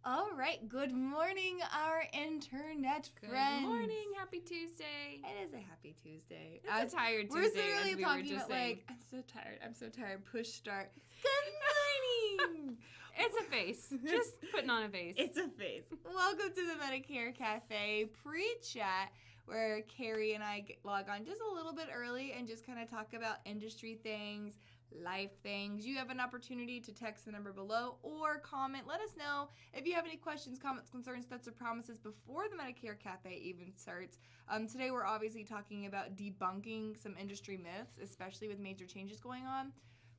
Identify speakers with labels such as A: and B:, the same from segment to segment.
A: All right. Good morning, our internet friends.
B: Good morning. Happy Tuesday.
A: It is a happy Tuesday.
B: It's a tired
A: We're
B: Tuesday.
A: literally
B: as we
A: talking
B: were just
A: about
B: saying.
A: I'm so tired. Push start. Good morning.
B: It's a face. Just putting on a face.
A: It's a face. Welcome to the Medicare Cafe Prechat, where Carrie and I log on just a little bit early and just kind of talk about industry things, life things. You have an opportunity to text the number below or comment. Let us know if you have any questions, comments, concerns, threats, or promises before the Medicare Cafe even starts. Today we're obviously talking about debunking some industry myths, especially with major changes going on.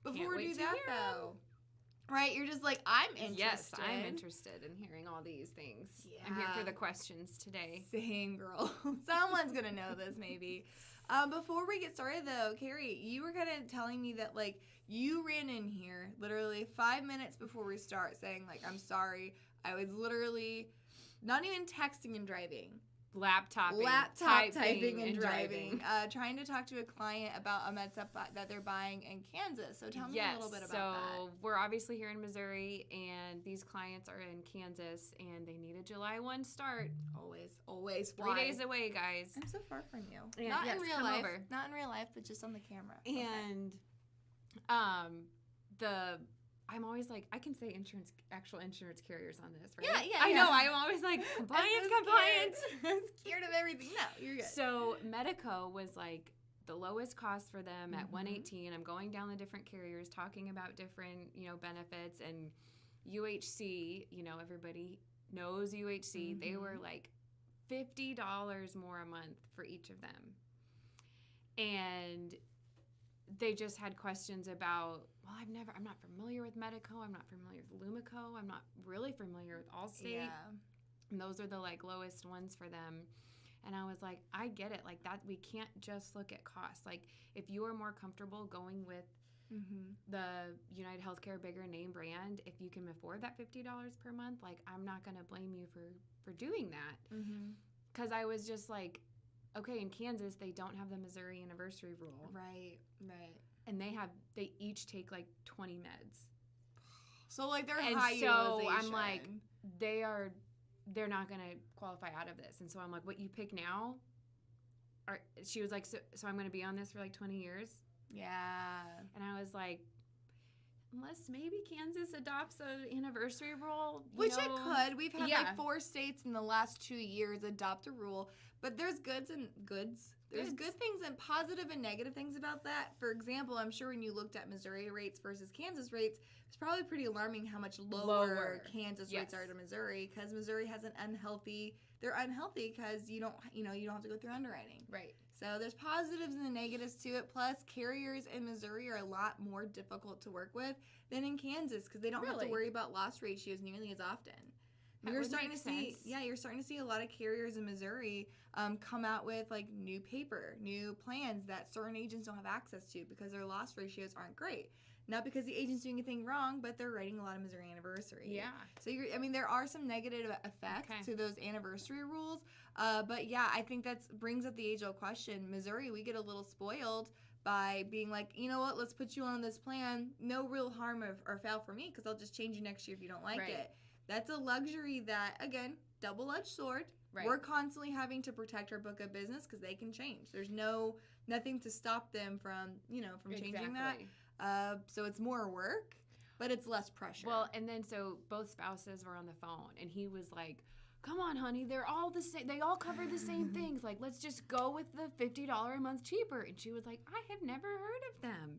A: Before we do that, though, right, you're just like, I'm interested.
B: Yes, I'm interested in hearing all these things.
A: Yeah.
B: I'm here for the questions today.
A: Same, girl. Someone's going to know this, maybe. Before we get started, though, Carrie, you were kind of telling me that, like, you ran in here literally 5 minutes before we start saying, like, I'm sorry. I was literally not even texting and driving.
B: Laptop
A: typing and driving. Trying to talk to a client about a med sup that they're buying in Kansas. So tell me a little bit about that.
B: So we're obviously here in Missouri, and these clients are in Kansas, and they need a July 1 start.
A: Always.
B: 3 days away, guys.
A: I'm so far from you.
B: And
A: Not
B: yes,
A: in real
B: come
A: life.
B: over.
A: Not in real life, but just on the camera.
B: And I'm always like, I can say actual insurance carriers on this, right?
A: Yeah.
B: I know. I'm always like, compliance.
A: I'm scared of everything. No, you're good.
B: So Medico was like the lowest cost for them at
A: Mhm.
B: $118. I'm going down the different carriers, talking about different, benefits, and UHC. Everybody knows UHC. They were like $50 more a month for each of them, and they just had questions about, well, I'm not familiar with Medico. I'm not familiar with Lumico. I'm not really familiar with Allstate.
A: Yeah.
B: And those are the like lowest ones for them. And I was like, I get it. Like that, we can't just look at cost. Like if you are more comfortable going with the United Healthcare bigger name brand, if you can afford that $50 per month, like I'm not going to blame you for doing that. Because I was just like, okay, in Kansas, they don't have the Missouri anniversary rule.
A: Right.
B: And they each take like 20 meds.
A: So like they're
B: and
A: high
B: so
A: utilization.
B: I'm like, they're not going to qualify out of this. And so I'm like, what you pick now? She was like, so I'm going to be on this for like 20 years?
A: Yeah.
B: And I was like, unless maybe Kansas adopts an anniversary rule.
A: Which it could. We've had
B: Yeah.
A: like 4 states in the last 2 years adopt a rule. But there's goods. There's good things and positive and negative things about that. For example, I'm sure when you looked at Missouri rates versus Kansas rates, it's probably pretty alarming how much lower Kansas rates are to Missouri, because Missouri has they're unhealthy because you don't have to go through underwriting.
B: Right.
A: So there's positives and the negatives to it. Plus, carriers in Missouri are a lot more difficult to work with than in Kansas because they don't have to worry about loss ratios nearly as often. You're starting to see a lot of carriers in Missouri come out with like new plans that certain agents don't have access to because their loss ratios aren't great. Not because the agent's doing anything wrong, but they're writing a lot of Missouri anniversary.
B: Yeah.
A: So there are some negative effects to those anniversary rules. But yeah, I think that brings up the age-old question. Missouri, we get a little spoiled by being like, you know what, let's put you on this plan. No real harm or foul for me because I'll just change you next year if you don't like it. That's a luxury that, again, double-edged sword. Right. We're constantly having to protect our book of business because they can change. There's nothing to stop them from changing that. So it's more work, but it's less pressure.
B: Well, and then so both spouses were on the phone, and he was like, come on, honey, they're all the same. They all cover the same things. Like, let's just go with the $50 a month cheaper. And she was like, I have never heard of them.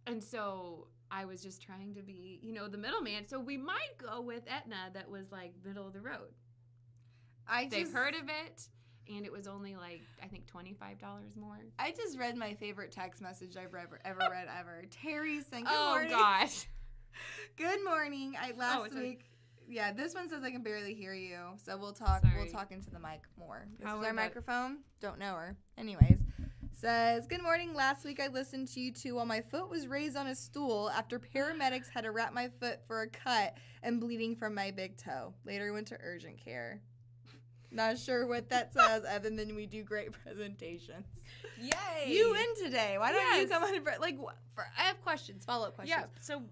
B: And so I was just trying to be, the middleman. So we might go with Aetna that was like middle of the road. They've heard of it, and it was only like, I think $25 more.
A: I just read my favorite text message I've ever read ever. Terry saying, good morning.
B: Oh, gosh.
A: Good morning. Last week. Yeah, this one says I can barely hear you, so we'll talk into the mic more. This is our microphone. Don't know her. Anyways. Says, good morning. Last week I listened to you two while my foot was raised on a stool after paramedics had to wrap my foot for a cut and bleeding from my big toe. Later went to urgent care. Not sure what that says other than we do great presentations.
B: Yay!
A: You win today. Why don't you come on? I have questions, follow-up questions.
B: Yeah, so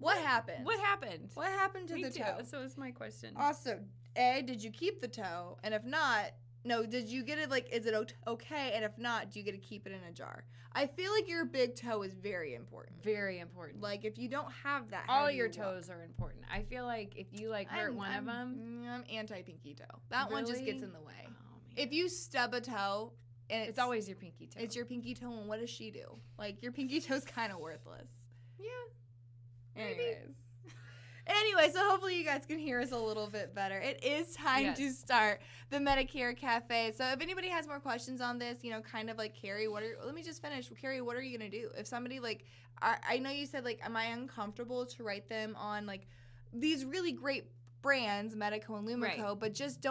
A: What happened?
B: What happened?
A: What happened to
B: Me
A: the
B: too.
A: toe?
B: So it's my question.
A: Also, A, did you keep the toe? And if not, no, did you get it, like, is it okay? And if not, do you get to keep it in a jar? I feel like your big toe is very important.
B: Very important.
A: Like, if you don't have that,
B: all your toes are important. I feel like if you, like, hurt one of them.
A: I'm anti-pinky toe. That one just gets in the way.
B: Oh, man.
A: If you stub a toe, and
B: it's always your pinky toe.
A: It's your pinky toe, and what does she do? Like, your pinky toe's kind of worthless.
B: Yeah.
A: Anyway, so hopefully you guys can hear us a little bit better. It is time to start the Medicare Cafe. So if anybody has more questions on this, kind of like, Carrie, let me just finish. Carrie, what are you going to do? If somebody, like, I know you said, like, am I uncomfortable to write them on, like, these really great brands, Medico and Lumico, but just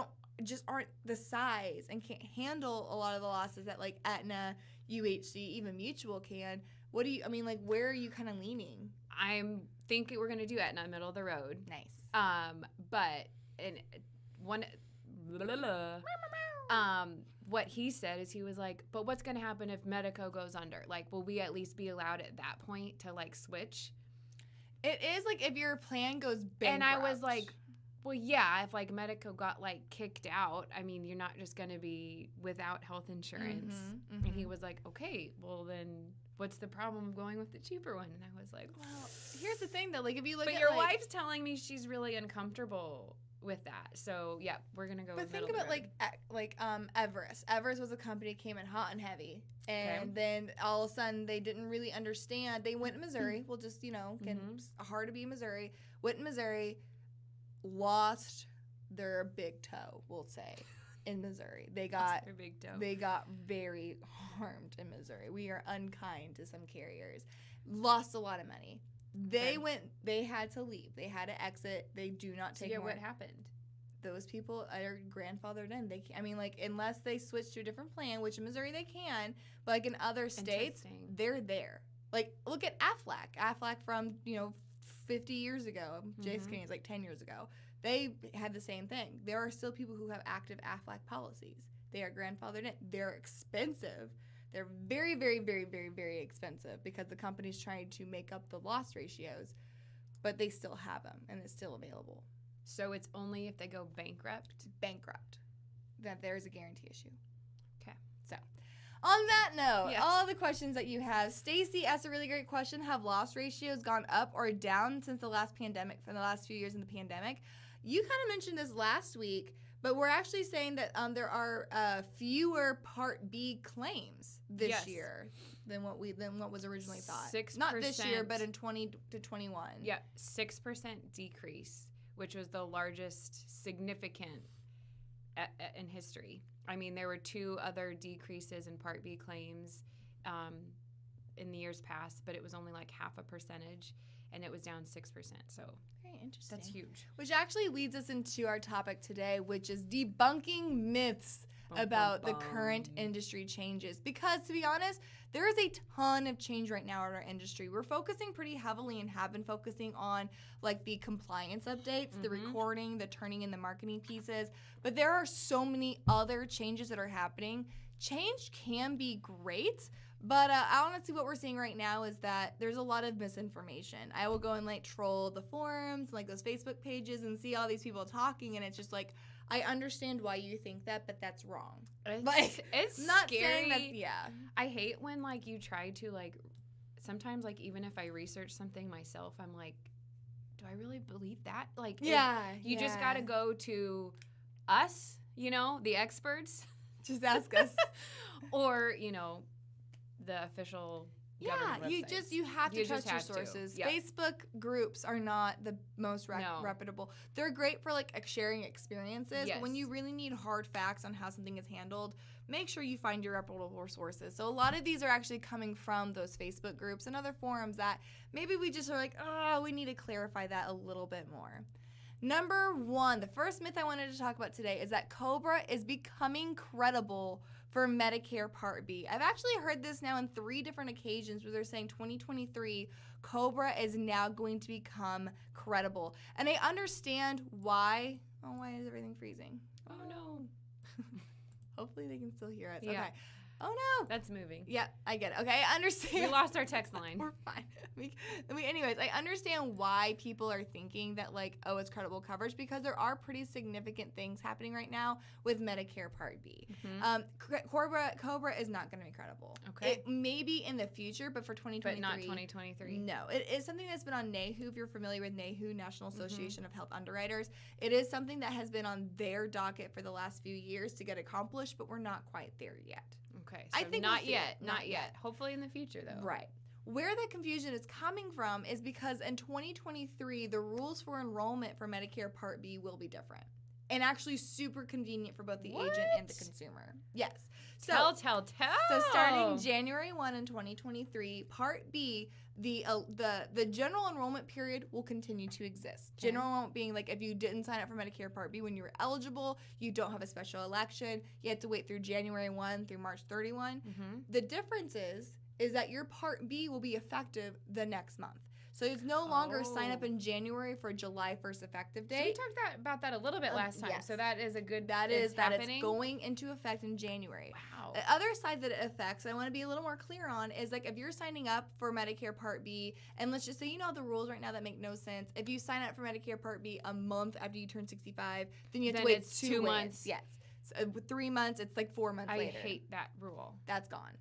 A: aren't the size and can't handle a lot of the losses that, like, Aetna, UHC, even Mutual can. What do you, where are you kind of leaning?
B: I'm thinking we're going to do Aetna, middle of the road.
A: Nice.
B: But what he said is he was like, but what's going to happen if Medico goes under? Like, will we at least be allowed at that point to, like, switch?
A: It is, like, if your plan goes bankrupt.
B: And I was like, well, yeah, if, like, Medico got, like, kicked out, you're not just going to be without health insurance. Mm-hmm. And he was like, okay, well, then what's the problem of going with the cheaper one? And I was like, well,
A: here's the thing, though. Like, if you look
B: but
A: at,
B: your wife's telling me she's really uncomfortable with that. So, yeah, we're going to go with middle of the road.
A: But think about, Everest. Everest was a company that came in hot and heavy. And then all of a sudden they didn't really understand. They went to Missouri. We'll just, hard to be in Missouri. Went in Missouri, lost their big toe, we'll say, in Missouri. They got
B: their big toe.
A: They got very harmed in Missouri. We are unkind to some carriers. Lost a lot of money. They had to leave. They had to exit. They do not take more.
B: What happened?
A: Those people are grandfathered in. They can't, unless they switch to a different plan, which in Missouri they can, but, like, in other states, they're there. Like, look at Aflac. Aflac from, 50 years ago. Jace Kenny is like 10 years ago. They had the same thing. There are still people who have active Aflac policies. They are grandfathered in. They're expensive. They're very, very, very, very, very expensive because the company's trying to make up the loss ratios, but they still have them, and it's still available.
B: So it's only if they go bankrupt?
A: Bankrupt. That there's a guarantee issue.
B: Okay.
A: So, on that note, all the questions that you have, Stacy asked a really great question. Have loss ratios gone up or down since the last pandemic, from the last few years in the pandemic? You kind of mentioned this last week, but we're actually saying that there are fewer Part B claims this year than what was originally thought.
B: 6%.
A: Not this year, but in 20 to 21.
B: Yeah, 6% decrease, which was the largest significant in history. There were 2 other decreases in Part B claims in the years past, but it was only like 0.5%, and it was down 6%. So
A: very interesting.
B: That's huge.
A: Which actually leads us into our topic today, which is debunking myths about the current industry changes. Because, to be honest, there is a ton of change right now in our industry. We're focusing pretty heavily and have been focusing on, like, the compliance updates, the recording, the turning in the marketing pieces. But there are so many other changes that are happening. Change can be great, but honestly what we're seeing right now is that there's a lot of misinformation. I will go and, like, troll the forums, like those Facebook pages, and see all these people talking, and it's just like, I understand why you think that, but that's wrong.
B: It's
A: not
B: scary.
A: Saying that, yeah.
B: I hate when, like, you try to, like, sometimes, like, even if I research something myself, I'm like, do I really believe that? Like, you just got to go to us, the experts.
A: Just ask us.
B: Or, the official government websites.
A: you have to trust your sources. Yep. Facebook groups are not the most reputable. They're great for, like, sharing experiences, but when you really need hard facts on how something is handled, make sure you find your reputable sources. So a lot of these are actually coming from those Facebook groups and other forums that maybe we just are like, we need to clarify that a little bit more. Number 1, the first myth I wanted to talk about today is that Cobra is becoming credible for Medicare Part B. I've actually heard this now in 3 different occasions where they're saying 2023, Cobra is now going to become credible. And I understand why. Oh, why is everything freezing?
B: Oh, no.
A: Hopefully they can still hear us.
B: Yeah.
A: Okay. Oh no.
B: That's moving.
A: Yeah, I get it. Okay, I understand.
B: We lost our text line.
A: We're fine. Anyways, I understand why people are thinking that, like, oh, it's credible coverage, because there are pretty significant things happening right now with Medicare Part B. Cobra is not going to be credible.
B: Okay.
A: It may be in the future, but for 2023.
B: But not 2023.
A: No. It is something that's been on NAHU, if you're familiar with NAHU, National Association of Health Underwriters. It is something that has been on their docket for the last few years to get accomplished, but we're not quite there yet.
B: Okay, so
A: I think
B: not
A: we'll
B: yet. Not yet. Hopefully in the future, though.
A: Right. Where the confusion is coming from is because in 2023, the rules for enrollment for Medicare Part B will be different. And actually super convenient for both the agent and the consumer. Yes. So,
B: tell.
A: So starting January 1 in 2023, Part B, the general enrollment period will continue to exist.
B: Okay.
A: General enrollment being like if you didn't sign up for Medicare Part B when you were eligible, you don't have a special election, you have to wait through January 1 through March 31. The difference is that your Part B will be effective the next month. So it's no longer sign up in January for July 1st effective date.
B: So we talked about that a little bit last time.
A: Yes.
B: So that is a good.
A: That
B: it's
A: going into effect in January.
B: Wow.
A: The other side that it affects, I want to be a little more clear on, is like if you're signing up for Medicare Part B, and let's just say you know the rules right now that make no sense. If you sign up for Medicare Part B a month after you turn 65, then you have to wait
B: it's
A: 2
B: months.
A: Yes. So, 3 months, it's like 4 months later.
B: I hate that rule.
A: That's gone.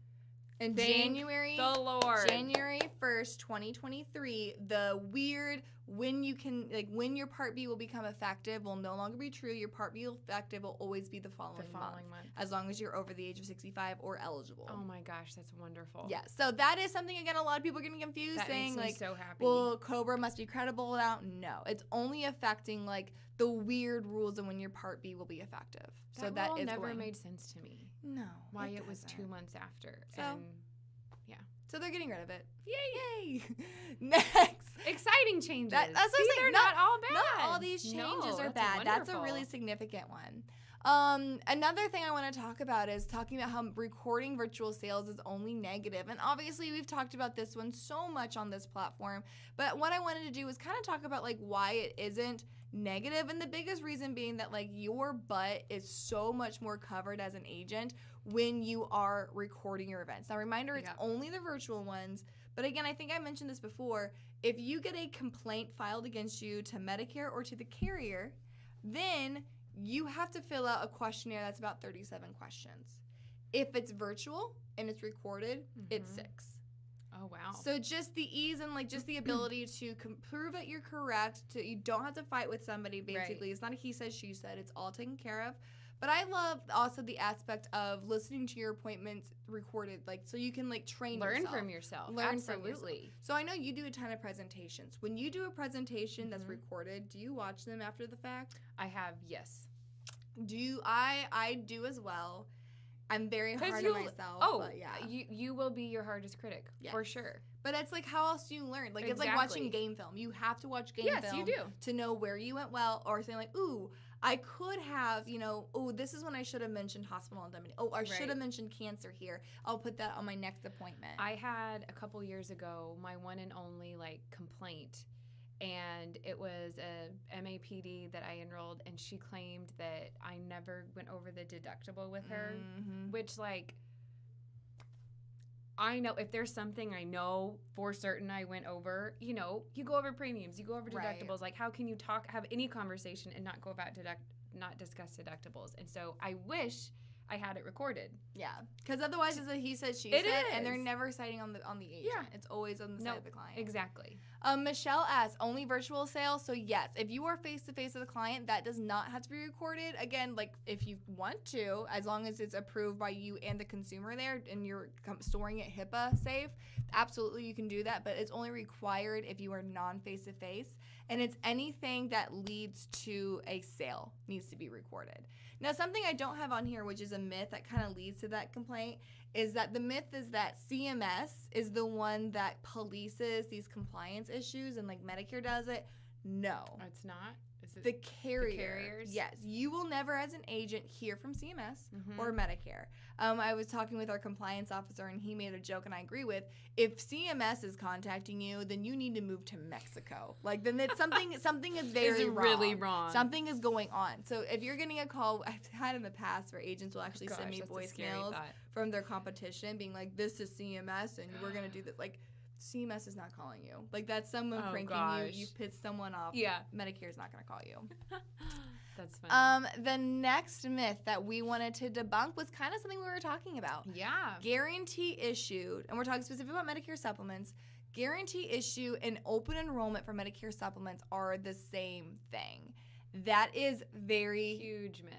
A: In
B: Thank
A: January,
B: the Lord.
A: January 1st, 2023, the weird when your Part B will become effective will no longer be true. Your Part B effective will always be the following month, as long as you're over the age of 65 or eligible.
B: Oh my gosh, that's wonderful.
A: Yeah, so that is something, again, a lot of people are getting confused, saying
B: makes me
A: like,
B: so happy.
A: well, Cobra must be credible now. No, it's only affecting like the weird rules of when your Part B will be effective.
B: That rule never made sense to me.
A: No,
B: why it was 2 months after.
A: So,
B: yeah.
A: So they're getting rid of it.
B: Yay!
A: Next.
B: Exciting changes.
A: That's what I'm saying.
B: They're not all bad.
A: Not all these changes are bad. That's a really significant one. Another thing I want to talk about is talking about how recording virtual sales is only negative. And obviously we've talked about this one so much on this platform. But what I wanted to do was kind of talk about like why it isn't negative, and the biggest reason being that like your butt is so much more covered as an agent when you are recording your events. Now reminder, it's only the virtual ones, but again, I think I mentioned this before, if you get a complaint filed against you to Medicare or to the carrier, then you have to fill out a questionnaire that's about 37 questions. If it's virtual and it's recorded, it's 6.
B: Oh, wow.
A: So just the ease and like just the ability to prove that you're correct, you don't have to fight with somebody basically. Right. It's not a he said, she said. It's all taken care of. But I love also the aspect of listening to your appointments recorded, like so you can like
B: learn from yourself. Absolutely.
A: So I know you do a ton of presentations. When you do a presentation that's recorded, do you watch them after the fact?
B: I have, yes.
A: I do as well. I'm very hard on myself.
B: Oh,
A: but yeah.
B: You will be your hardest critic, for sure.
A: But it's like, how else do you learn? Like, it's like watching game film. You have to watch game film.
B: Yes, you do.
A: To know where you went well, or saying like, ooh, I could have, this is when I should have mentioned hospital indemnity. Oh, I should have mentioned cancer here. I'll put that on my next appointment.
B: I had a couple years ago my one and only like complaint. And it was a MAPD that I enrolled, and she claimed that I never went over the deductible with her, which, like, I know if there's something I know for certain I went over, you go over premiums, you go over deductibles. Right. Like, how can you have any conversation and not go about not discuss deductibles? And so I wish I had it recorded.
A: Yeah, because otherwise it's a he said, she said, and they're never citing on the agent. Yeah. It's always on the side of the client.
B: Exactly.
A: Michelle asks, only virtual sales? So yes, if you are face-to-face with a client, that does not have to be recorded. Again, like if you want to, as long as it's approved by you and the consumer there and you're storing it HIPAA safe, absolutely you can do that, but it's only required if you are non-face-to-face, and it's anything that leads to a sale needs to be recorded. Now, something I don't have on here, which is a myth that kind of leads to that complaint, is that the myth is that CMS is the one that polices these compliance issues and like Medicare does it. No.
B: It's not?
A: The carrier.
B: The carriers?
A: Yes. You will never, as an agent, hear from CMS or Medicare. I was talking with our compliance officer, and he made a joke, and I agree with, if CMS is contacting you, then you need to move to Mexico. Like, then it's something is very wrong.
B: Really wrong.
A: Something is going on. So if you're getting a call, I've had in the past where agents will actually send me voicemails from their competition being like, this is CMS, and we're going to do this. Like, CMS is not calling you. Like, that's someone pranking you. You've pissed someone off.
B: Yeah.
A: Medicare is not going to call you.
B: That's funny.
A: The next myth that we wanted to debunk was kind of something we were talking about.
B: Yeah.
A: Guarantee issued, and we're talking specifically about Medicare supplements. Guarantee issue and open enrollment for Medicare supplements are the same thing. That is
B: huge myth.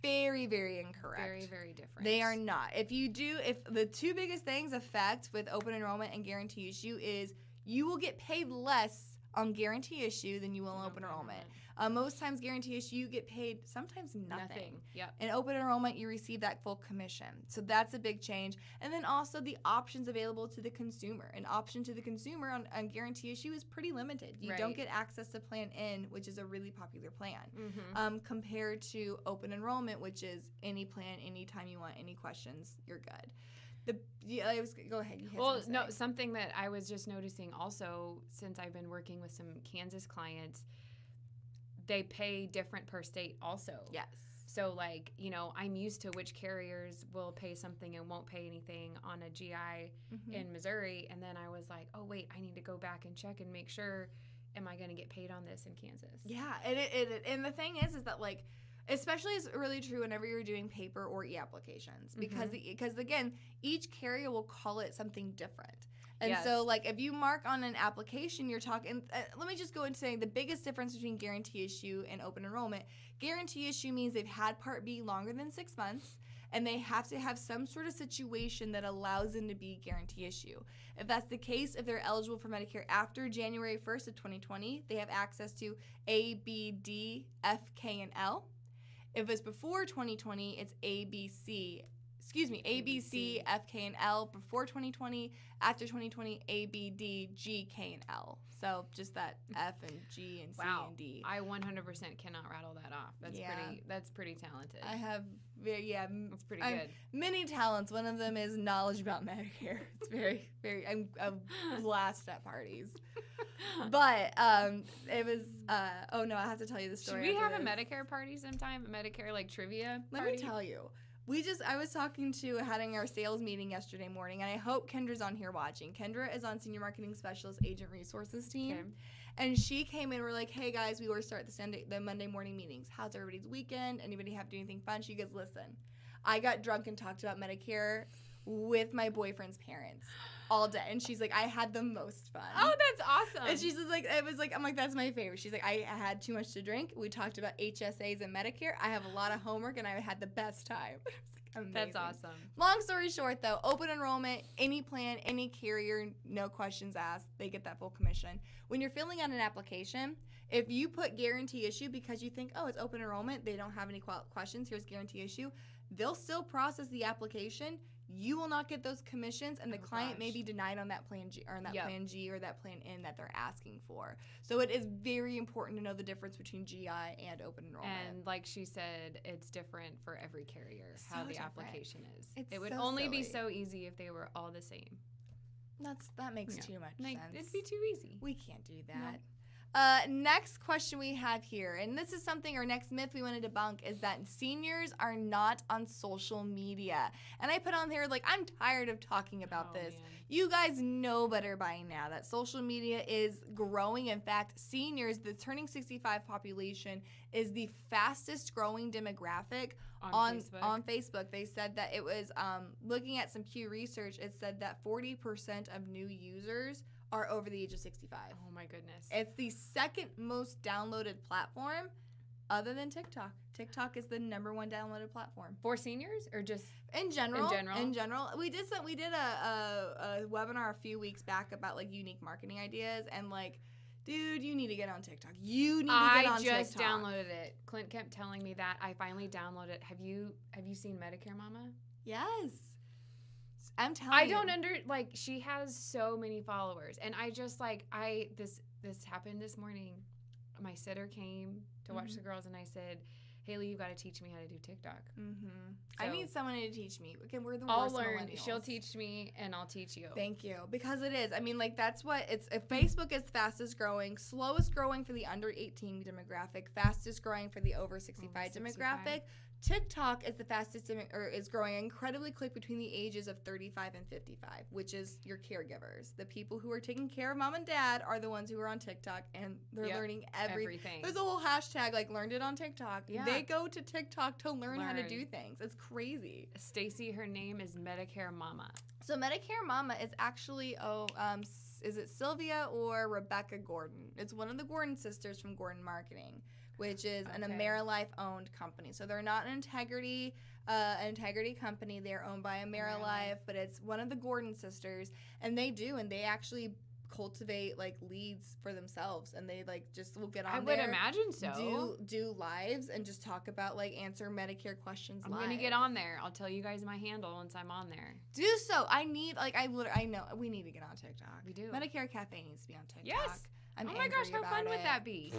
A: Very, very incorrect.
B: Very, very different.
A: They are not. If the two biggest things affect with open enrollment and guarantee issue is you will get paid less on guarantee issue than you will on open enrollment. Most times guarantee issue you get paid sometimes nothing.
B: Yep.
A: In open enrollment you receive that full commission. So that's a big change. And then also the options available to the consumer. An option to the consumer on guarantee issue is pretty limited. You don't get access to Plan N, which is a really popular plan, compared to open enrollment, which is any plan, anytime you want, any questions, you're good. Go ahead.
B: Something that I was just noticing also since I've been working with some Kansas clients, they pay different per state also.
A: Yes.
B: So, like, I'm used to which carriers will pay something and won't pay anything on a GI in Missouri. And then I was like, oh, wait, I need to go back and check and make sure, am I going to get paid on this in Kansas?
A: Yeah. And the thing is that, like, especially it's really true whenever you're doing paper or e-applications because again, each carrier will call it something different. And so, like, if you mark on an application, you're talking let me just go into saying the biggest difference between guarantee issue and open enrollment. Guarantee issue means they've had Part B longer than 6 months, and they have to have some sort of situation that allows them to be guarantee issue. If that's the case, if they're eligible for Medicare after January 1st of 2020, they have access to A, B, D, F, K, and L. If it's before 2020, it's A, B, C, F, K, and L before 2020. After 2020, A, B, D, G, K, and L. So just that F and G and C and D.
B: I 100% cannot rattle that off. That's pretty talented.
A: I have,
B: that's pretty good.
A: Many talents. One of them is knowledge about Medicare. It's very, very, I'm a blast at parties. But it was, I have to tell you the story.
B: Should we have a Medicare party sometime? A Medicare, like, trivia party?
A: Let me tell you. I was having our sales meeting yesterday morning, and I hope Kendra's on here watching. Kendra is on Senior Marketing Specialist Agent Resources team. Okay. And she came in, we're like, hey guys, we always start the Monday morning meetings. How's everybody's weekend? Anybody have to do anything fun? She goes, listen, I got drunk and talked about Medicare with my boyfriend's parents all day. And she's like, I had the most fun.
B: Oh, that's awesome.
A: And she's just like, I'm like, that's my favorite. She's like, I had too much to drink. We talked about HSAs and Medicare. I have a lot of homework, and I had the best time. Amazing.
B: That's awesome.
A: Long story short, though, open enrollment, any plan, any carrier, no questions asked, they get that full commission. When you're filling out an application, if you put guarantee issue because you think, oh, it's open enrollment, they don't have any questions, here's guarantee issue, they'll still process the application. You will not get those commissions, and the client may be denied on that plan G or on that plan G or that plan N that they're asking for. So it is very important to know the difference between GI and open enrollment.
B: And like she said, it's different for every carrier how the application is.
A: It's
B: it would only be so easy if they were all the same.
A: That makes too much sense.
B: It'd be too easy.
A: We can't do that. Next question we have here, and this is something, our next myth we want to debunk, is that seniors are not on social media. And I put on here, like, I'm tired of talking about this. Man. You guys know better by now that social media is growing. In fact, seniors, the turning 65 population, is the fastest growing demographic on Facebook. They said that it was, looking at some Q research, it said that 40% of new users are over the age of 65.
B: Oh my goodness.
A: It's the second most downloaded platform other than TikTok. TikTok is the number one downloaded platform.
B: For seniors or just
A: in general? In general. We did a webinar a few weeks back about, like, unique marketing ideas, and, like, dude, you need to get on TikTok. You need to get on TikTok. I just
B: downloaded it. Clint kept telling me that. I finally downloaded it. Have you seen Medicare Mama?
A: Yes. I'm telling you.
B: She has so many followers, and I just, this happened this morning. My sitter came to watch the girls, and I said, Haley, you got to teach me how to do TikTok.
A: I need someone to teach me. Again, we're the
B: I'll
A: worst
B: learn.
A: millennials.
B: She'll teach me, and I'll teach you.
A: Thank you. Because it is. I mean, like, that's what it's. If Facebook is fastest growing, slowest growing for the under 18 demographic, fastest growing for the over 65 demographic. TikTok is the fastest, is growing incredibly quick between the ages of 35 and 55, which is your caregivers. The people who are taking care of mom and dad are the ones who are on TikTok, and they're learning everything. There's a whole hashtag, like, learned it on TikTok. Yeah. They go to TikTok to learn how to do things. It's crazy.
B: Stacy, her name is Medicare Mama. So
A: Medicare Mama is actually, is it Sylvia or Rebecca Gordon? It's one of the Gordon sisters from Gordon Marketing, which is an AmeriLife-owned company. So they're not an integrity company. They're owned by AmeriLife, but it's one of the Gordon sisters, and they actually cultivate, like, leads for themselves, and they, like, just will get on there.
B: I would imagine so.
A: Do lives and just talk about, like, answer Medicare questions live.
B: I'm going to get on there. I'll tell you guys my handle once I'm on there.
A: Do so. I know we need to get on TikTok.
B: We do.
A: Medicare Cafe needs to be on TikTok.
B: Yes.
A: I'm
B: oh my gosh, how fun would that be?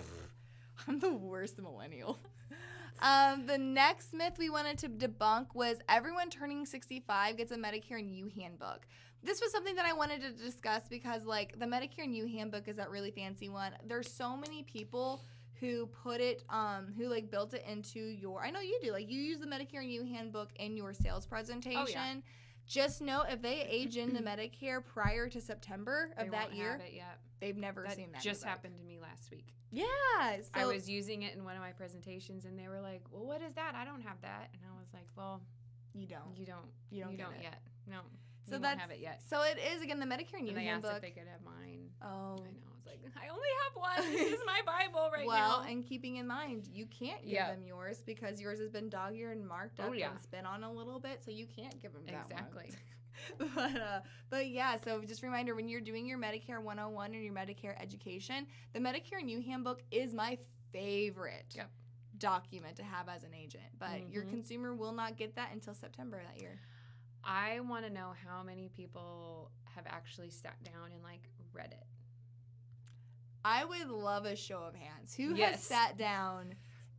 A: I'm the worst millennial. The next myth we wanted to debunk was everyone turning 65 gets a Medicare and You handbook. This was something that I wanted to discuss because, like, the Medicare and You handbook is that really fancy one. There's so many people who put it, who, like, built it into your, I know you do, like, you use the Medicare and You handbook in your sales presentation. Oh, yeah. Just know if they age into Medicare prior to September of that year, they've never seen that.
B: Just happened to me last week.
A: Yeah. So
B: I was using it in one of my presentations, and they were like, well, what is that? I don't have that. And I was like, well,
A: you don't
B: yet. No.
A: So
B: don't have it yet.
A: So it is, again, the Medicare and You handbook.
B: Asked if they could have mine.
A: Oh.
B: I know. I was like, I only have one. This is my Bible now.
A: Well, and keeping in mind, you can't give them yours because yours has been dog-eared and marked up and spin on a little bit, so you can't give them that one. But yeah, so just a reminder, when you're doing your Medicare 101 or your Medicare education, the Medicare and You handbook is my favorite document to have as an agent. But your consumer will not get that until September that year.
B: I want to know how many people have actually sat down and, like, read it.
A: I would love a show of hands. Who has sat down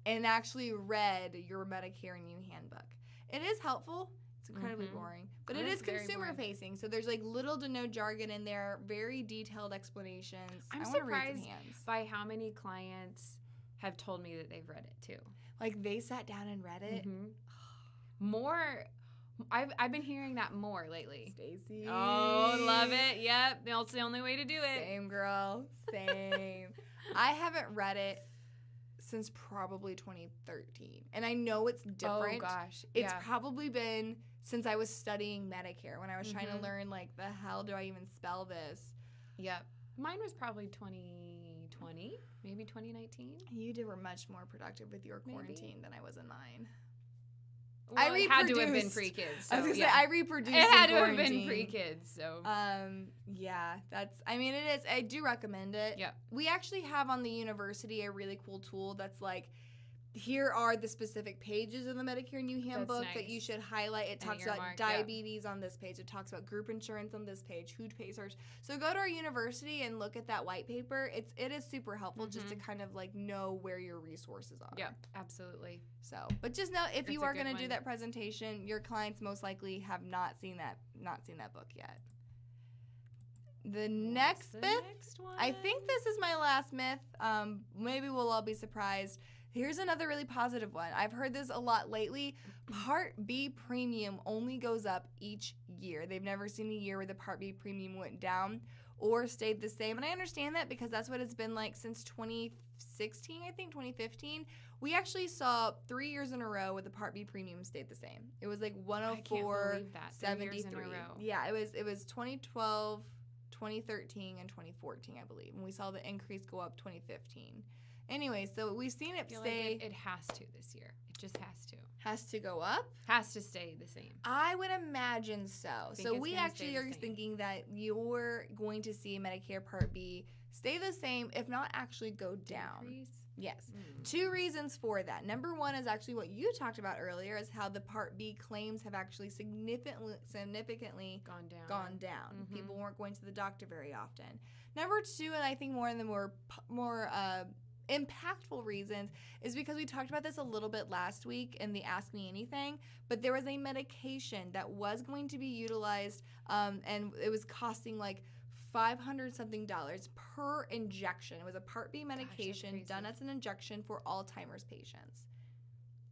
A: and actually read your Medicare and You handbook? It is helpful. It's incredibly boring. But it is consumer facing. So there's, like, little to no jargon in there, very detailed explanations.
B: I'm surprised by how many clients have told me that they've read it too.
A: Like, they sat down and read it?
B: More. I've been hearing that more lately.
A: Stacy.
B: Oh, love it. Yep. That's the only way to do it.
A: Same, girl. Same. I haven't read it since probably 2013. And I know it's different.
B: Oh, gosh.
A: It's probably been since I was studying Medicare when I was trying to learn, like, the hell do I even spell this?
B: Yep. Mine was probably 2020, maybe 2019.
A: You were much more productive with your quarantine than I was in mine.
B: Well, it had to have been pre-kids. So,
A: I was going to say, I reproduced.
B: It had to have been pre-kids. So,
A: yeah, it is. I do recommend it.
B: Yeah.
A: We actually have on the university a really cool tool that's like, here are the specific pages of the Medicare and You handbook that you should highlight. It talks about diabetes on this page. It talks about group insurance on this page, who pays ours. So go to our university and look at that white paper. It is super helpful just to kind of, like, know where your resources are.
B: Yeah, absolutely.
A: So, but just know if you are going to do that presentation, your clients most likely have not seen that book yet. The next one? I think this is my last myth. Maybe we'll all be surprised. Here's another really positive one. I've heard this a lot lately. Part B premium only goes up each year. They've never seen a year where the Part B premium went down or stayed the same. And I understand that because that's what it's been like since 2016, I think, 2015. We actually saw 3 years in a row where the Part B premium stayed the same. It was like 104.73. Yeah, it was 2012, 2013, and 2014, I believe. And we saw the increase go up 2015. Anyway, so we've seen it stay.
B: Like it has to this year. It just has to.
A: Has to go up?
B: Has to stay the same.
A: I would imagine so. So we actually are thinking that you're going to see Medicare Part B stay the same, if not actually go down.
B: Decrease?
A: Yes. 2 reasons for that. Number one is actually what you talked about earlier, is how the Part B claims have actually significantly gone down. People weren't going to the doctor very often. Number two, and I think more in the more impactful reasons is because we talked about this a little bit last week in the Ask Me Anything, but there was a medication that was going to be utilized, and it was costing like $500 something per injection. It was a Part B medication done as an injection for Alzheimer's patients.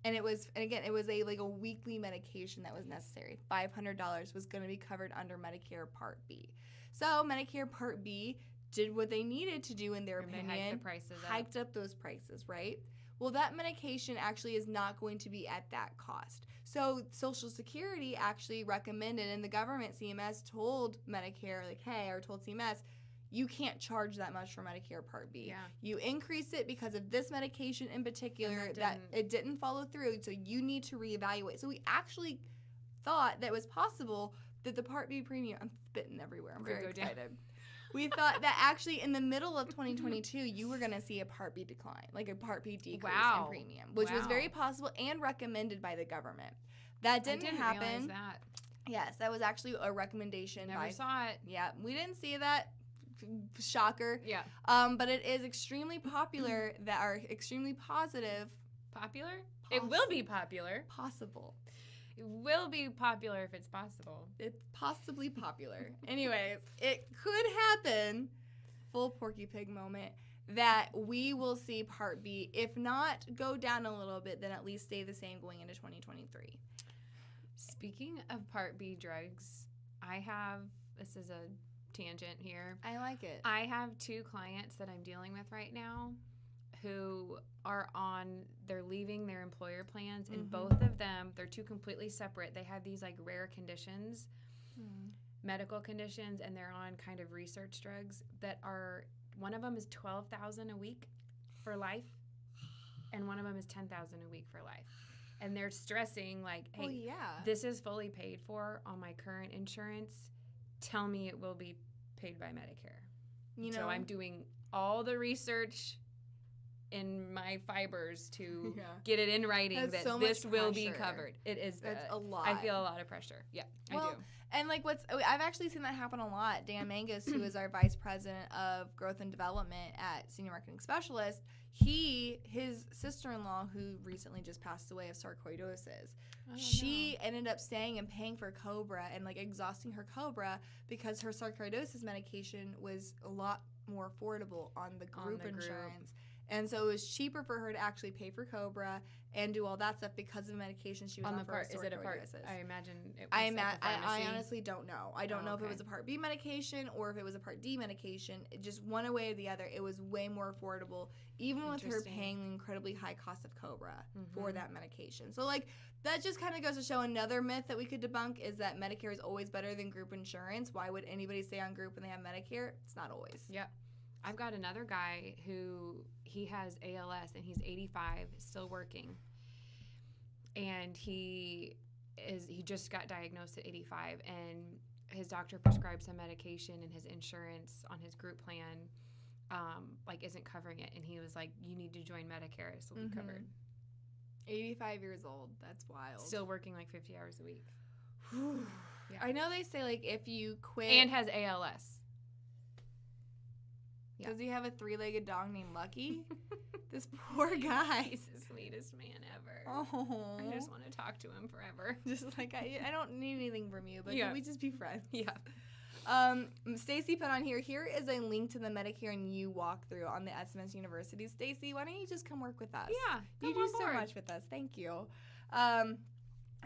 A: And it was a weekly medication that was necessary. $500 was going to be covered under Medicare Part B. So Medicare Part B did what they needed to do in their opinion, hiked up those prices, right? Well, that medication actually is not going to be at that cost. So Social Security actually recommended, and the government, CMS, told Medicare, like, hey, or told CMS, you can't charge that much for Medicare Part B.
B: Yeah.
A: You increase it because of this medication in particular that it didn't follow through, so you need to reevaluate. So we actually thought that it was possible that the Part B premium, I'm spitting everywhere, I'm very excited. We thought that actually in the middle of 2022, you were going to see a Part B decline, like a Part B decrease in premium, which was very possible and recommended by the government. That didn't happen.
B: Realize that.
A: Yes, that was actually a recommendation.
B: Never saw it.
A: Yeah, we didn't see that. Shocker.
B: Yeah.
A: But it is extremely popular that are extremely positive.
B: Popular? It will be popular.
A: Possible.
B: It will be popular if it's possible.
A: It's possibly popular. Anyways, it could happen, full Porky Pig moment, that we will see Part B, if not go down a little bit, then at least stay the same going into 2023.
B: Speaking of Part B drugs, this is a tangent here.
A: I like it.
B: I have 2 clients that I'm dealing with right now who they're leaving their employer plans, and both of them, they're 2 completely separate. They have these like rare conditions, medical conditions, and they're on kind of research drugs that are, one of them is $12,000 a week for life, and one of them is $10,000 a week for life. And they're stressing like, hey, this is fully paid for on my current insurance. Tell me it will be paid by Medicare. So I'm doing all the research in my fibers to get it in writing that this will be covered. It is.
A: That's a lot.
B: I feel a lot of pressure. Yeah, I do.
A: And like I've actually seen that happen a lot. Dan Mangus, who is our vice president of growth and development at Senior Marketing Specialist, his sister-in-law, who recently just passed away of sarcoidosis, she ended up staying and paying for Cobra and like exhausting her Cobra because her sarcoidosis medication was a lot more affordable on the group insurance. And so it was cheaper for her to actually pay for Cobra and do all that stuff because of the medication she was on for sarcoidosis.
B: Is it a part? I imagine it was
A: I honestly don't know. I don't know if it was a Part B medication or if it was a Part D medication. It just one way or the other. It was way more affordable, even with her paying the incredibly high cost of Cobra for that medication. So like that just kind of goes to show another myth that we could debunk is that Medicare is always better than group insurance. Why would anybody stay on group when they have Medicare? It's not always.
B: Yep. I've got another guy who he has ALS and he's 85, still working. And he just got diagnosed at 85 and his doctor prescribed some medication and his insurance on his group plan isn't covering it. And he was like, you need to join Medicare. This will be covered.
A: 85 years old. That's wild.
B: Still working like 50 hours a week.
A: Yeah. I know they say like if you quit.
B: And has ALS.
A: Yeah. Does he have a 3-legged dog named Lucky? This poor guy.
B: He's the sweetest man ever.
A: Oh.
B: I just want to talk to him forever.
A: Just like, I don't need anything from you, but can we just be friends?
B: Yeah.
A: Stacy put on here is a link to the Medicare and You walkthrough on the SMS University. Stacy, why don't you just come work with us?
B: Yeah.
A: You do so much with us. Thank you.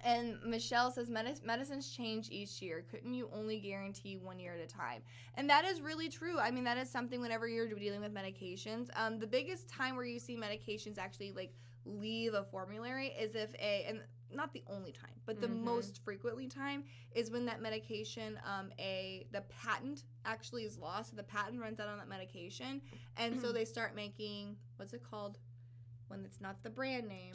A: And Michelle says, medicines change each year. Couldn't you only guarantee 1 year at a time? And that is really true. I mean, that is something whenever you're dealing with medications. The biggest time where you see medications actually, like, leave a formulary is if and not the only time, but the most frequently time is when that medication, the patent actually is lost. So the patent runs out on that medication. And so they start making, what's it called? When it's not the brand name.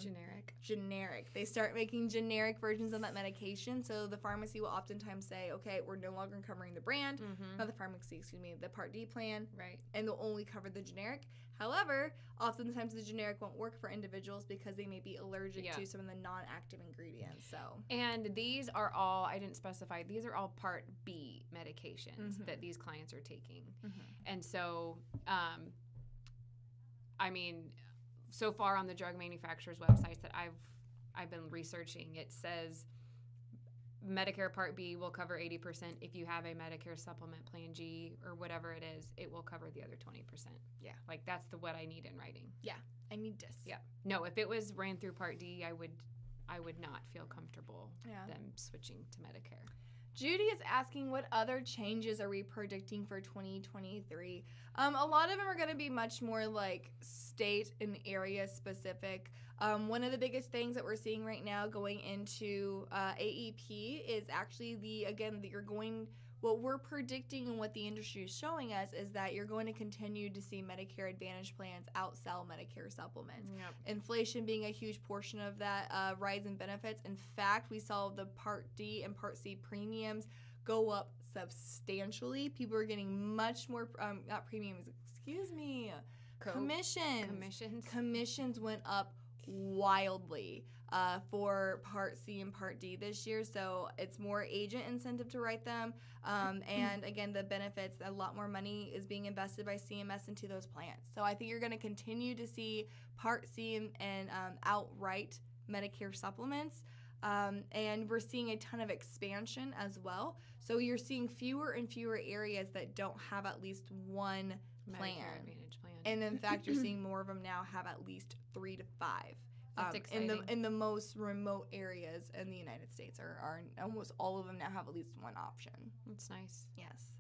A: Generic. They start making generic versions of that medication. So the pharmacy will oftentimes say, okay, we're no longer covering the brand, not the pharmacy, excuse me, the Part D plan.
B: Right.
A: And they'll only cover the generic. However, oftentimes the generic won't work for individuals because they may be allergic to some of the non-active ingredients. So.
B: And these are all, I didn't specify, these are all Part B medications that these clients are taking. And so, I mean, so far on the drug manufacturers' websites that I've been researching, it says Medicare Part B will cover 80%. If you have a Medicare Supplement Plan G or whatever it is, it will cover the other 20%.
A: Yeah.
B: Like, that's what I need in writing.
A: Yeah. I need this.
B: Yeah. No, if it was ran through Part D, I would not feel comfortable them switching to Medicare.
A: Judy is asking, what other changes are we predicting for 2023? A lot of them are going to be much more like state and area specific. One of the biggest things that we're seeing right now going into AEP is actually what we're predicting and what the industry is showing us is that you're going to continue to see Medicare Advantage plans outsell Medicare supplements.
B: Yep.
A: Inflation being a huge portion of that rise in benefits. In fact, we saw the Part D and Part C premiums go up substantially. People are getting much more, not premiums, excuse me, commissions. Commissions went up wildly for Part C and Part D this year, so it's more agent incentive to write them, and again, the benefits, a lot more money is being invested by CMS into those plans. So I think you're going to continue to see Part C and outright Medicare supplements, and we're seeing a ton of expansion as well. So you're seeing fewer and fewer areas that don't have at least one plan.
B: Medicare Advantage plan.
A: And in fact, you're seeing more of them now have at least 3 to 5.
B: That's exciting.
A: In the most remote areas in the United States, are almost all of them now have at least one option.
B: That's nice.
A: Yes.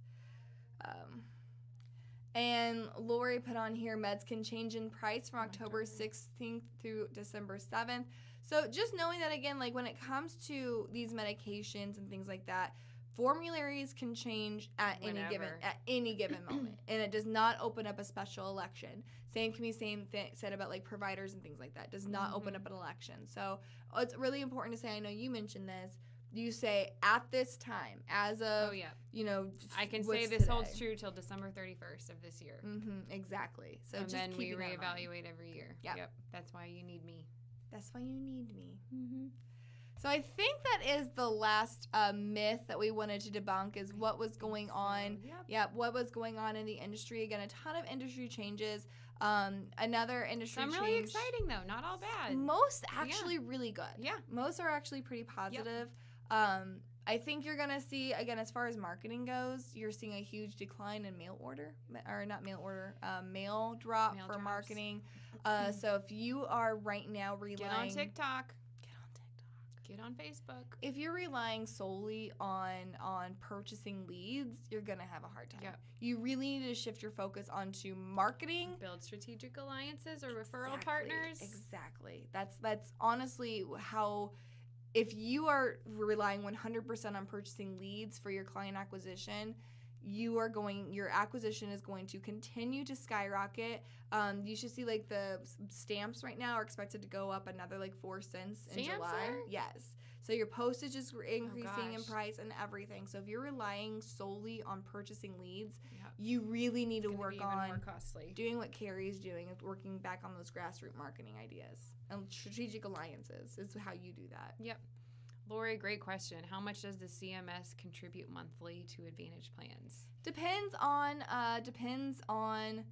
A: And Lori put on here, meds can change in price from October 16th through December 7th. So just knowing that, again, like when it comes to these medications and things like that, formularies can change at any given moment, and it does not open up a special election. Same can be said about like providers and things like that. Does not open up an election. So it's really important to say. I know you mentioned this. You say at this time, as of
B: I can say this holds true till December 31st of this year.
A: Exactly. So
B: and
A: just
B: then we
A: keeping that in mind.
B: reevaluate every year. Yep. That's why you need me.
A: That's why you need me. So I think that is the last myth that we wanted to debunk is what was going on. What was going on in the industry. Again, a ton of industry changes. Another industry change.
B: Some really exciting, though. Not all bad.
A: Most actually really good.
B: Yeah.
A: Most are actually pretty positive. I think you're going to see, again, as far as marketing goes, you're seeing a huge decline in mail drop for marketing. So if you are right now relying...
B: Get on TikTok. Get on Facebook.
A: If you're relying solely on purchasing leads, you're going to have a hard time.
B: Yep.
A: You really need to shift your focus onto marketing.
B: Build strategic alliances or referral partners.
A: Exactly. That's honestly how... If you are relying 100% on purchasing leads for your client acquisition, your acquisition is going to continue to skyrocket. You should see like the stamps right now are expected to go up another like 4 cents in July. Yes. So your postage is increasing in price and everything. So if you're relying solely on purchasing leads, you really need to work on
B: more costly.
A: Doing what Carrie's doing, working back on those grassroots marketing ideas. And strategic alliances is how you do that.
B: Yep. Lori, great question. How much does the CMS contribute monthly to Advantage plans?
A: Depends on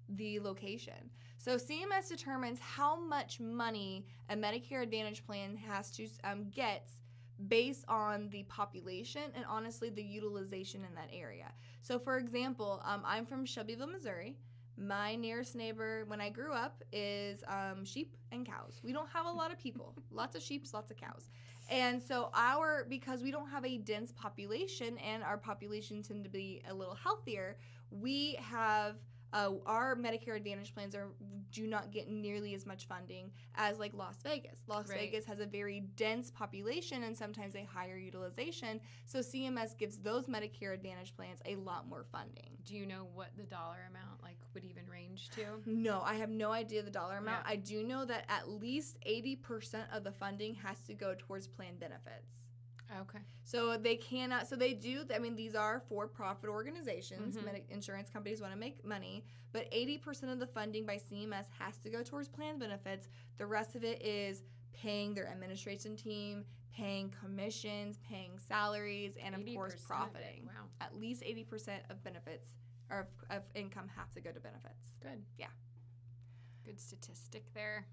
A: the location. So CMS determines how much money a Medicare Advantage plan has to gets based on the population and honestly the utilization in that area. So for example, I'm from Shelbyville, Missouri. My nearest neighbor when I grew up is sheep and cows. We don't have a lot of people. Lots of sheep, lots of cows. And so because we don't have a dense population and our population tend to be a little healthier, we have our Medicare Advantage plans do not get nearly as much funding as like Las Vegas. Las Vegas has a very dense population and sometimes a higher utilization. So CMS gives those Medicare Advantage plans a lot more funding.
B: Do you know what the dollar amount would even range to?
A: No, I have no idea the dollar amount. I do know that at least 80% of the funding has to go towards plan benefits.
B: Okay.
A: So they cannot, these are for-profit organizations. Insurance companies want to make money, but 80% of the funding by CMS has to go towards plan benefits. The rest of it is paying their administration team, paying commissions, paying salaries, and of course profiting.
B: Wow.
A: At least 80% of benefits or of income have to go to benefits.
B: Good.
A: Yeah.
B: Good statistic there.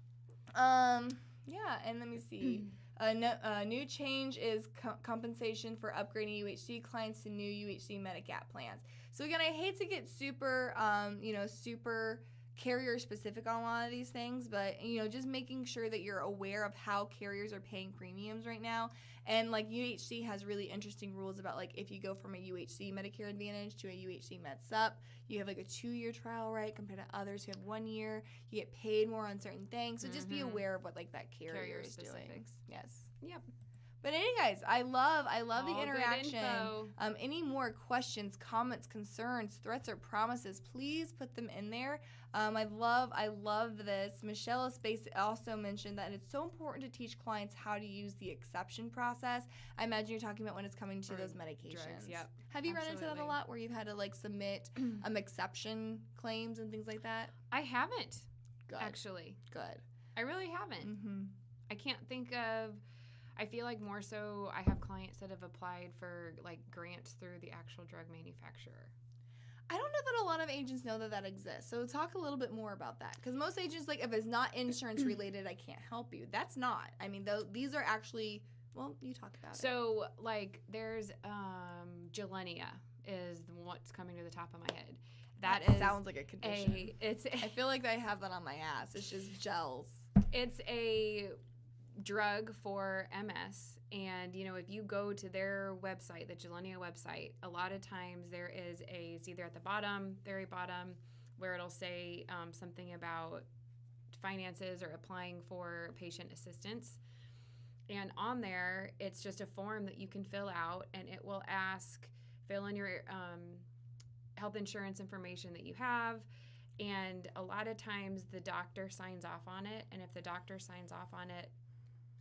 A: Yeah, and let me see. A new change is compensation for upgrading UHC clients to new UHC Medigap plans. So again, I hate to get super, super carrier specific on a lot of these things, but just making sure that you're aware of how carriers are paying premiums right now. And like UHC has really interesting rules about like if you go from a UHC Medicare Advantage to a UHC Med Sup, you have like a 2-year trial right compared to others who have 1 year. You get paid more on certain things, so just be aware of what like that carrier is doing. Yes.
B: Yep.
A: But anyway, guys, I love the interaction. Any more questions, comments, concerns, threats, or promises, please put them in there. I love this. Michelle Space also mentioned that it's so important to teach clients how to use the exception process. I imagine you're talking about when it's coming to those medications.
B: Drugs, yep.
A: Have you run into that a lot where you've had to like submit exception claims and things like that?
B: I haven't.
A: Good.
B: Actually.
A: Good.
B: I really haven't.
A: Mm-hmm.
B: I can't think of. I feel like more so I have clients that have applied for like grants through the actual drug manufacturer.
A: I don't know that a lot of agents know that exists. So talk a little bit more about that. Because most agents, like, if it's not insurance related, I can't help you. That's not. I mean, these are actually, well, you talk about it.
B: So, like, there's Gilenia is what's coming to the top of my head. That
A: sounds like a condition. I feel like I have that on my ass. It's just gels.
B: It's a drug for MS, and if you go to their website, the Gilenia website, a lot of times there is it's either at the bottom, very bottom, where it'll say something about finances or applying for patient assistance, and on there it's just a form that you can fill out, and it will fill in your health insurance information that you have. And a lot of times the doctor signs off on it, and if the doctor signs off on it,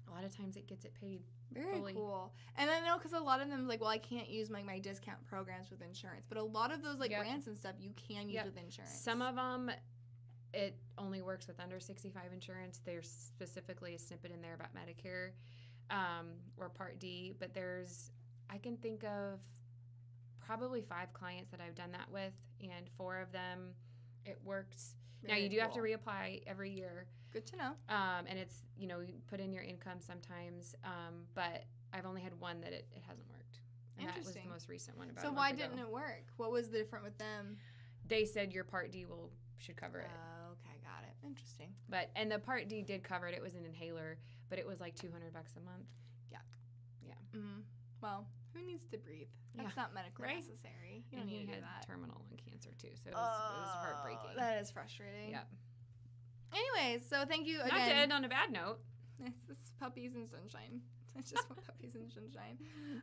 B: a lot of times it gets it paid
A: very
B: fully.
A: Cool. And I know because a lot of them like, well, I can't use my discount programs with insurance, but a lot of those grants and stuff you can use with insurance.
B: Some of them, it only works with under 65 insurance. There's specifically a snippet in there about Medicare or Part D, but I can think of probably 5 clients that I've done that with, and 4 of them it worked. Now you do have to reapply every year.
A: Good to know.
B: And it's, you put in your income sometimes, but I've only had one that it hasn't worked. And that was the most recent one about a month
A: why
B: ago.
A: didn't it work? What was different with them?
B: They said your Part D should cover it.
A: Okay, got it. Interesting.
B: And the Part D did cover it. It was an inhaler, but it was like $200 a month.
A: Yuck.
B: Yeah.
A: Mm-hmm. Well, who needs to breathe? That's not medically necessary. You don't need to do that.
B: Terminal lung cancer too, so it was heartbreaking.
A: That is frustrating.
B: Yep.
A: Anyways, so thank you again.
B: Not to end on a bad note.
A: It's puppies and sunshine. I just want puppies and sunshine.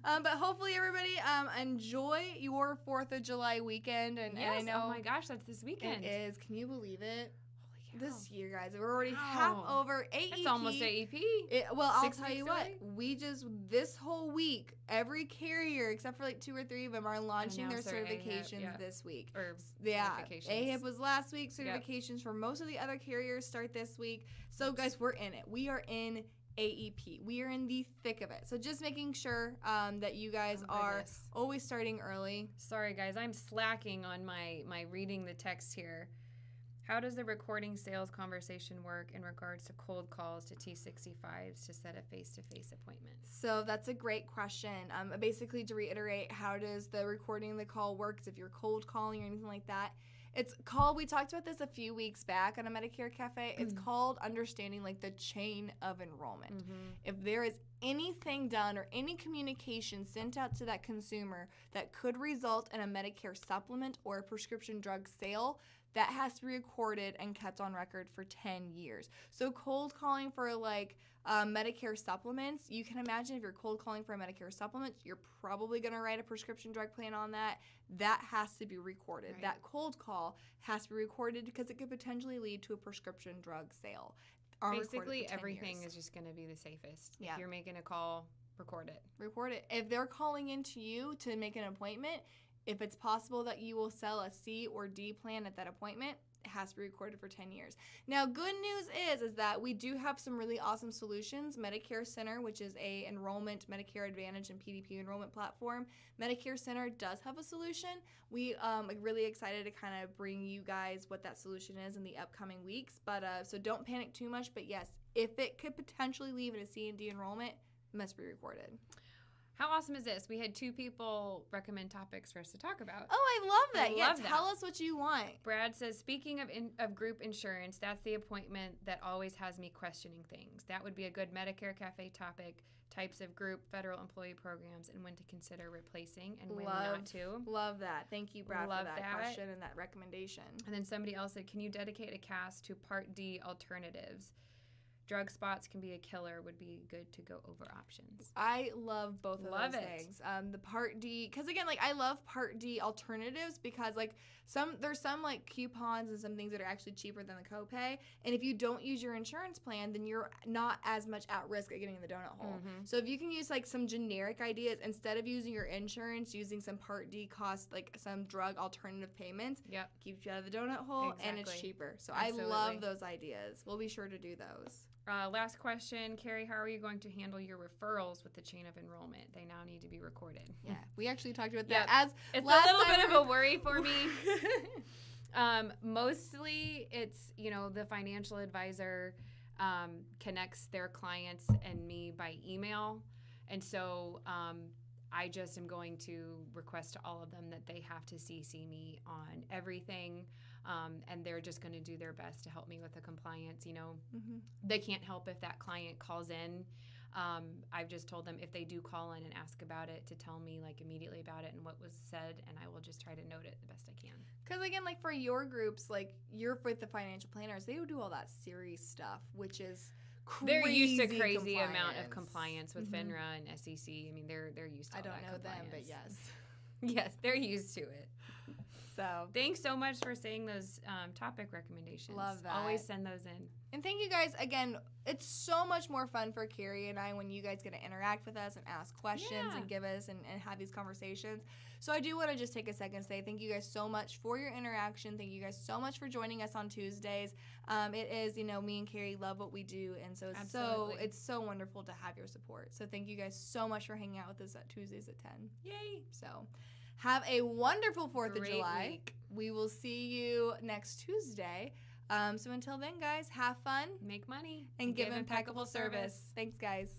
A: But hopefully everybody enjoy your 4th of July weekend. And I know,
B: oh my gosh, that's this weekend.
A: It is. Can you believe it?
B: Holy cow.
A: This year, guys, we're already half over AEP.
B: It's almost AEP.
A: I'll tell you what. We this whole week, every carrier, except for like 2 or 3 of them, are launching their certifications this week. AHIP was last week. Certifications for most of the other carriers start this week. So, guys, we're in it. We are in AEP. We are in the thick of it. So just making sure that you guys are always starting early.
B: Sorry, guys. I'm slacking on my reading the text here. How does the recording sales conversation work in regards to cold calls to T65s to set a face-to-face appointment?
A: So that's a great question. Basically, to reiterate, how does the recording the call work? If you're cold calling or anything like that, it's called, we talked about this a few weeks back on a Medicare Cafe, it's called understanding like the chain of enrollment. If there is anything done or any communication sent out to that consumer that could result in a Medicare supplement or a prescription drug sale, that has to be recorded and kept on record for 10 years. So cold calling for like Medicare supplements, you can imagine if you're cold calling for a Medicare supplement, you're probably going to write a prescription drug plan on that. That has to be recorded. Right. That cold call has to be recorded because it could potentially lead to a prescription drug sale.
B: Basically, everything is just going to be the safest. Yeah. If you're making a call, record it.
A: Record it. If they're calling into you to make an appointment, if it's possible that you will sell a C or D plan at that appointment, has to be recorded for 10 years. Now, good news is that we do have some really awesome solutions. Medicare Center, which is a enrollment, Medicare Advantage, and PDP enrollment platform. Medicare Center does have a solution. We are really excited to kind of bring you guys what that solution is in the upcoming weeks. But so don't panic too much. But yes, if it could potentially leave in a C&D enrollment, it must be recorded.
B: How awesome is this? We had 2 people recommend topics for us to talk about.
A: Oh, I love that. Tell us what you want.
B: Brad says, speaking of group insurance, that's the appointment that always has me questioning things. That would be a good Medicare Cafe topic, types of group federal employee programs, and when to consider replacing and when not to.
A: Love that. Thank you, Brad, for that question and that recommendation.
B: And then somebody else said, can you dedicate a cast to Part D alternatives? Drug spots can be a killer, would be good to go over options.
A: I love both of those things. The Part D, because again, like I love Part D alternatives because like there's some like coupons and some things that are actually cheaper than the copay. And if you don't use your insurance plan, then you're not as much at risk of getting in the donut hole. Mm-hmm. So if you can use like some generic ideas instead of using your insurance, using some Part D cost, like some drug alternative payments, keeps you out of the donut hole and it's cheaper. So absolutely. I love those ideas. We'll be sure to do those.
B: Last question, Carrie, how are you going to handle your referrals with the chain of enrollment? They now need to be recorded.
A: Yeah, we actually talked about that.
B: It's a little bit of a worry for me. Mostly it's, the financial advisor connects their clients and me by email. And so I just am going to request to all of them that they have to CC me on everything. And they're just going to do their best to help me with the compliance. They can't help if that client calls in. I've just told them if they do call in and ask about it to tell me like immediately about it and what was said, and I will just try to note it the best I can.
A: Because again, like for your groups, like you're with the financial planners, they would do all that serious stuff, which is crazy.
B: They're used to crazy amount of compliance with FINRA and SEC. I mean, they're used to all that. I don't know them, but yes. Yes, they're used to it. So thanks so much for saying those topic recommendations.
A: Love that.
B: Always send those in.
A: And thank you guys again. It's so much more fun for Carrie and I when you guys get to interact with us and ask questions and give us and have these conversations. So I do want to just take a second and say thank you guys so much for your interaction. Thank you guys so much for joining us on Tuesdays. It is, me and Carrie love what we do, and so it's so wonderful to have your support. So thank you guys so much for hanging out with us at Tuesdays at 10.
B: Yay!
A: So have a wonderful 4th of July. Week. We will see you next Tuesday. So until then, guys, have fun,
B: make money,
A: and give impeccable service. Thanks, guys.